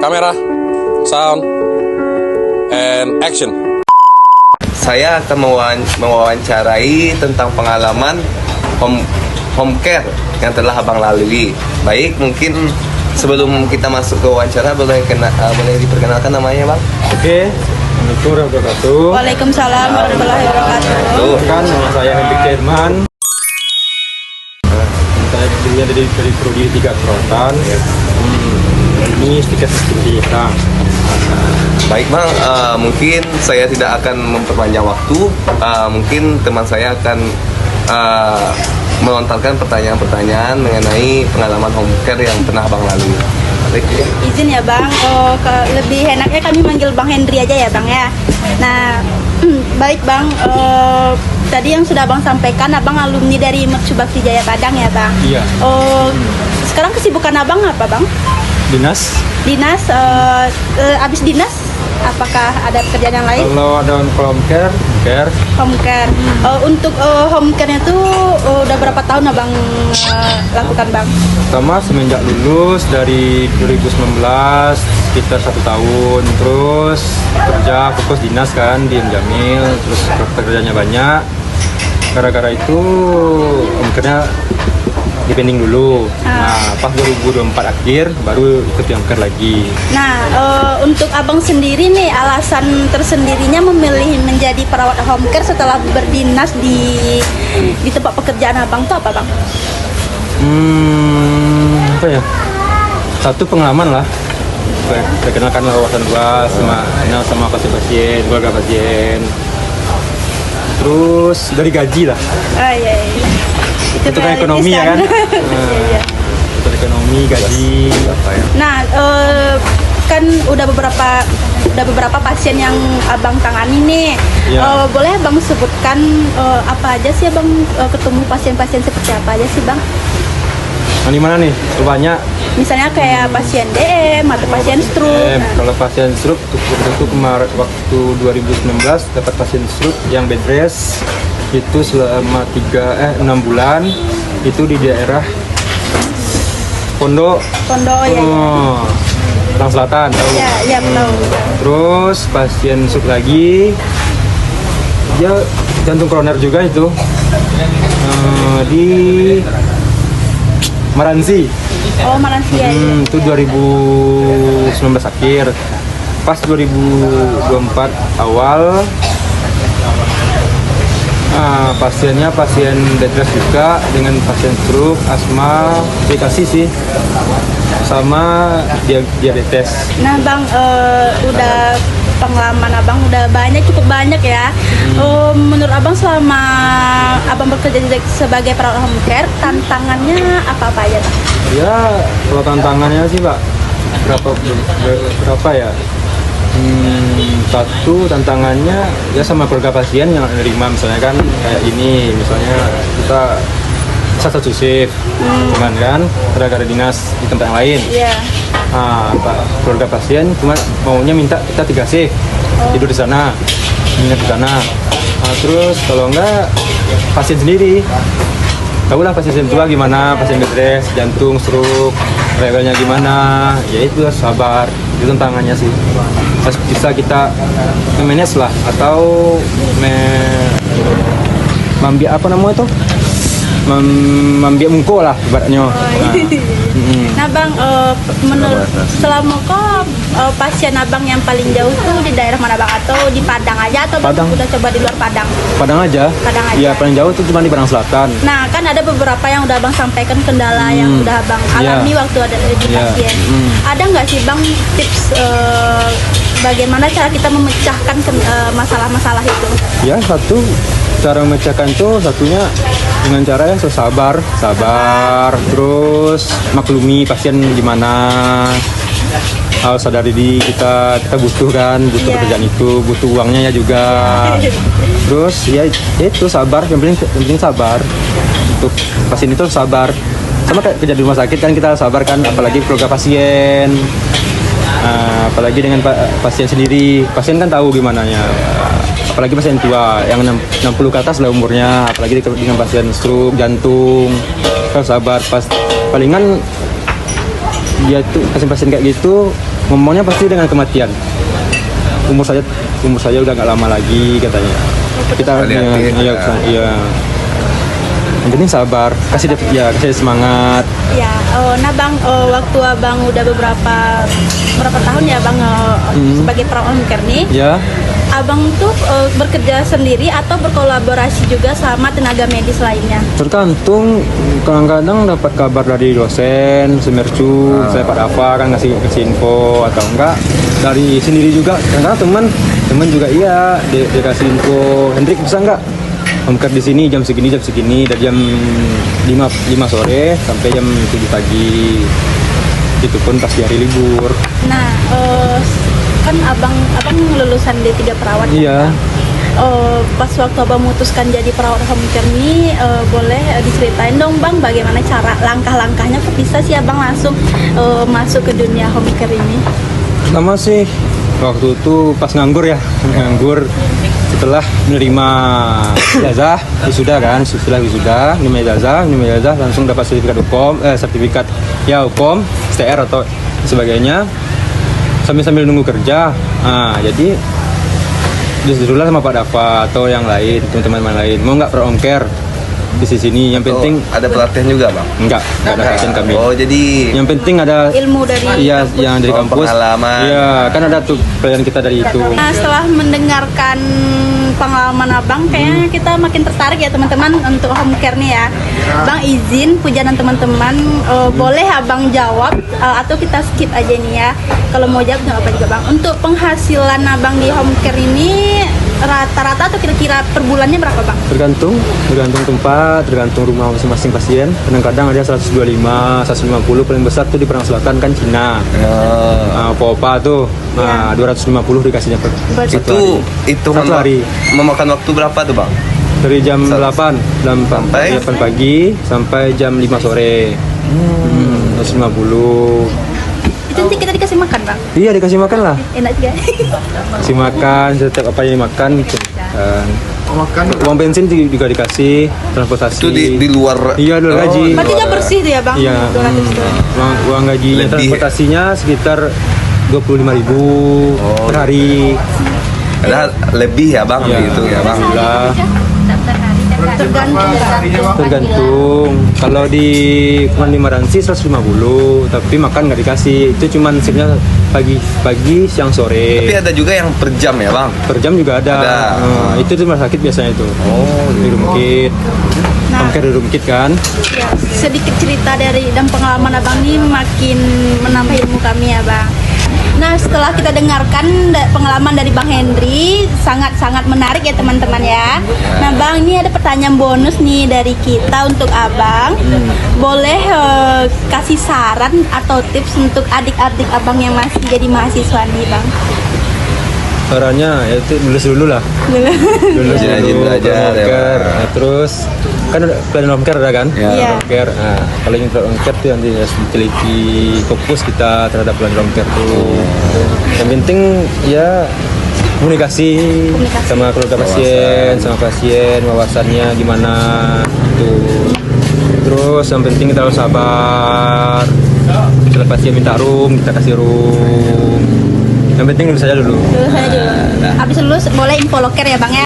Kamera, sound, and action. Saya akan mewawancarai tentang pengalaman home care yang telah abang lalui. Baik, mungkin sebelum kita masuk ke wawancara boleh diperkenalkan namanya, bang? Oke, Assalamualaikum warahmatullahi wabarakatuh. Waalaikumsalam warahmatullahi wabarakatuh. Kan Nama saya Hendrik Jerman. Saya dulunya dari Prodi 3 Kedokteran. Ini sedikit cerita. baik, bang. Mungkin saya tidak akan memperpanjang waktu. Mungkin teman saya akan melontarkan pertanyaan-pertanyaan mengenai pengalaman home care yang pernah abang lalui. Baik, ya. Izin ya bang, lebih enaknya kami manggil Bang Hendri aja ya bang ya. Nah, baik bang, tadi yang sudah abang sampaikan, abang alumni dari Mercu Bakti Jaya Padang ya bang. Iya. Sekarang kesibukan abang apa bang? Dinas. Dinas, abis dinas, apakah ada pekerjaan yang lain? Kalau ada home care, Home care. Untuk home care-nya itu udah berapa tahun abang lakukan bang? pertama semenjak lulus dari 2019 sekitar 1 tahun, terus kerja fokus dinas kan di M Jamil, terus pekerjaannya banyak. Gara-gara itu home care-nya dipending dulu. Nah, pas 2024 akhir baru ikut home care lagi. Nah, untuk abang sendiri nih, alasan tersendirinya memilih menjadi perawat home care setelah berdinas di tempat pekerjaan abang tuh apa bang? Apa ya? Satu pengalaman lah. Perkenalkan wawasan luas sama pasien-pasien, keluarga pasien. Terus dari gaji lah. Oh iya, iya. Itu kan ekonomi ya kan? Iya. Itu ekonomi, gaji, apa ya? Nah, kan udah beberapa pasien yang abang tangani nih. Ya. Boleh abang sebutkan apa aja sih abang ketemu pasien-pasien seperti apa aja sih bang? Nah, di mana nih? Banyak. Misalnya kayak pasien DM atau pasien stroke. Kalau pasien stroke itu kemarin waktu 2019 dapat pasien stroke yang bed rest itu selama 6 bulan itu di daerah Pondok Ya. Tangerang Selatan tahu. Ya tahu. Terus pasien stroke lagi dia jantung koroner juga itu di Maransi. Oh, Malaysia ya. Itu 2019 akhir. Pas 2024 awal pasiennya pasien bed rest juga dengan pasien stroke, asma, komplikasi sih, sama diabetes. Nah bang, udah pengalaman abang udah cukup banyak ya. Menurut abang selama abang bekerja sebagai perawat home care, tantangannya apa aja bang? Ya, kalau tantangannya sih pak, berapa ya? Satu tantangannya ya sama keluarga pasien yang menerima, misalnya kan kayak ini, misalnya kita satu shift, cuman kan gara-gara dinas di tempat yang lain. Iya. Keluarga pasien cuma maunya minta kita 3 shift, tidur di sana, nginep di sana. Terus kalau enggak pasien sendiri, tahulah pasien tua gimana, pasien bed rest, jantung, stroke, levelnya gimana, ya itu sabar, itu tantangannya sih. Bisa kita manage lah, atau mambiak apa namanya tuh, mambiak mungko lah ibaratnya. Nah bang, menurut selama kok pasien abang yang paling jauh tuh di daerah mana bang? Atau di Padang aja, atau bang udah coba di luar Padang? Padang aja. Iya, paling jauh tuh cuma di Padang Selatan. Nah kan ada beberapa yang udah abang sampaikan kendala yang udah abang alami waktu ada di pasien. Ada nggak sih bang tips bagaimana cara kita memecahkan masalah-masalah itu? Ya, satu cara memecahkan tuh satunya dengan cara yang sabar, terus maklumi pasien gimana, harus sadar diri kita butuh pekerjaan itu, butuh uangnya ya juga. Terus ya itu sabar, yang penting sabar, untuk pasien itu sabar. Sama kayak kerja di rumah sakit kan, kita sabar kan, apalagi keluarga pasien. Apalagi dengan pasien sendiri, pasien kan tahu gimana ya, apalagi pasien tua yang 60 ke atas lah umurnya, apalagi dengan pasien stroke, jantung, kan sabar. Palingan dia tuh pasien-pasien kayak gitu ngomongnya pasti dengan kematian. Umur saya udah nggak lama lagi katanya. Kita Hati-hati, iya, iya. Yang penting sabar, kasih semangat. Ya, nah bang, waktu abang udah berapa tahun ya bang sebagai perawat home care nih, Ya, abang tuh bekerja sendiri atau berkolaborasi juga sama tenaga medis lainnya? tergantung. Kadang-kadang dapat kabar dari dosen, semercu, saya Pak Dafa kan ngasih info, atau enggak dari sendiri juga. Kadang-kadang teman juga iya dia kasih info, Hendrik bisa enggak home care di sini jam segini dari jam 5 sore sampai jam 7 pagi. Itu pun pas di hari libur. Nah, kan abang lulusan D3 perawat. kan, Iya. Bang? Pas waktu abang memutuskan jadi perawat home care ini, boleh diceritain dong bang bagaimana cara langkah-langkahnya kok bisa sih abang langsung masuk ke dunia home care ini? Pertama sih waktu itu pas nganggur setelah menerima ijazah wisuda kan, setelah wisuda menerima ijazah langsung dapat sertifikat hukum STR atau sebagainya sambil nunggu kerja. Jadi disuruhlah sama Pak Dafa atau yang lain, teman-teman lain, mau nggak pro home care di sini. Yang penting ada pelatihan juga bang? enggak ada pelatihan kami. Oh jadi Yang penting ada Ilmu dari iya yang dari kampus. pengalaman. Iya, kan ada tuh pelajaran kita dari itu. Nah, setelah mendengarkan pengalaman abang, kayaknya kita makin tertarik ya teman-teman untuk home care nih ya. Bang izin pujian teman-teman, boleh abang jawab atau kita skip aja nih ya. Kalau mau jawab nggak apa juga bang. Untuk penghasilan abang di home care ini rata-rata atau kira-kira per bulannya berapa bang? Tergantung tempat, tergantung rumah masing-masing pasien. Kadang-kadang ada 125, 150, paling besar tuh di Penang Selatan kan Cina. Popa tuh, 250 dikasihnya per satu itu Satu hari. memakan waktu berapa tuh bang? Dari jam 8 Sampai? 8 pagi sampai jam 5 sore. 150. Itu nanti kita dikasih makan bang? Iya, dikasih makan lah. Enak juga. Kasih makan, setiap apa yang dimakan gitu. Uang bensin juga dikasih, transportasi. Itu di luar. Iya, di luar gaji. Berarti dia bersih tuh ya bang? Iya, 200 tuh. uang gajinya Lebih. transportasinya sekitar 25.000 per hari. Ada lebih ya bang gitu ya bang. Alhamdulillah. Tergantung. Kalau di Mandimaransi 150, tapi makan nggak dikasih. Itu cuman shiftnya pagi, siang, sore. Tapi ada juga yang per jam ya bang. Per jam juga ada. Ada. Itu di rumah sakit biasanya itu. Di Rumkit. Nah. Home care di Rumkit kan. Ya, sedikit cerita dari dan pengalaman abang ini makin menambah ilmu kami ya bang. Nah, setelah kita dengarkan pengalaman dari Bang Hendri, sangat-sangat menarik ya teman-teman ya. Nah bang, ini ada pertanyaan bonus nih dari kita untuk abang. Boleh kasih saran atau tips untuk adik-adik abang yang masih jadi mahasiswa nih bang? Sarannya ya itu lulus dulu lah. Lulus Rajin belajar, ya, home care. Pak. Nah, terus kan ada pelajaran home care ada kan? Iya. Home care. Nah, kalau ingin home care tuh nanti harus diteliti, fokus kita terhadap pelajaran home care tuh. Yang penting ya komunikasi sama keluarga pasien, sama pasien, wawasannya gimana tuh. Terus yang penting kita harus sabar. Setelah pasien minta room, kita kasih room. Yang penting lulus saja dulu. Lulus aja dulu. Habis lulus boleh info loker ya bang ya?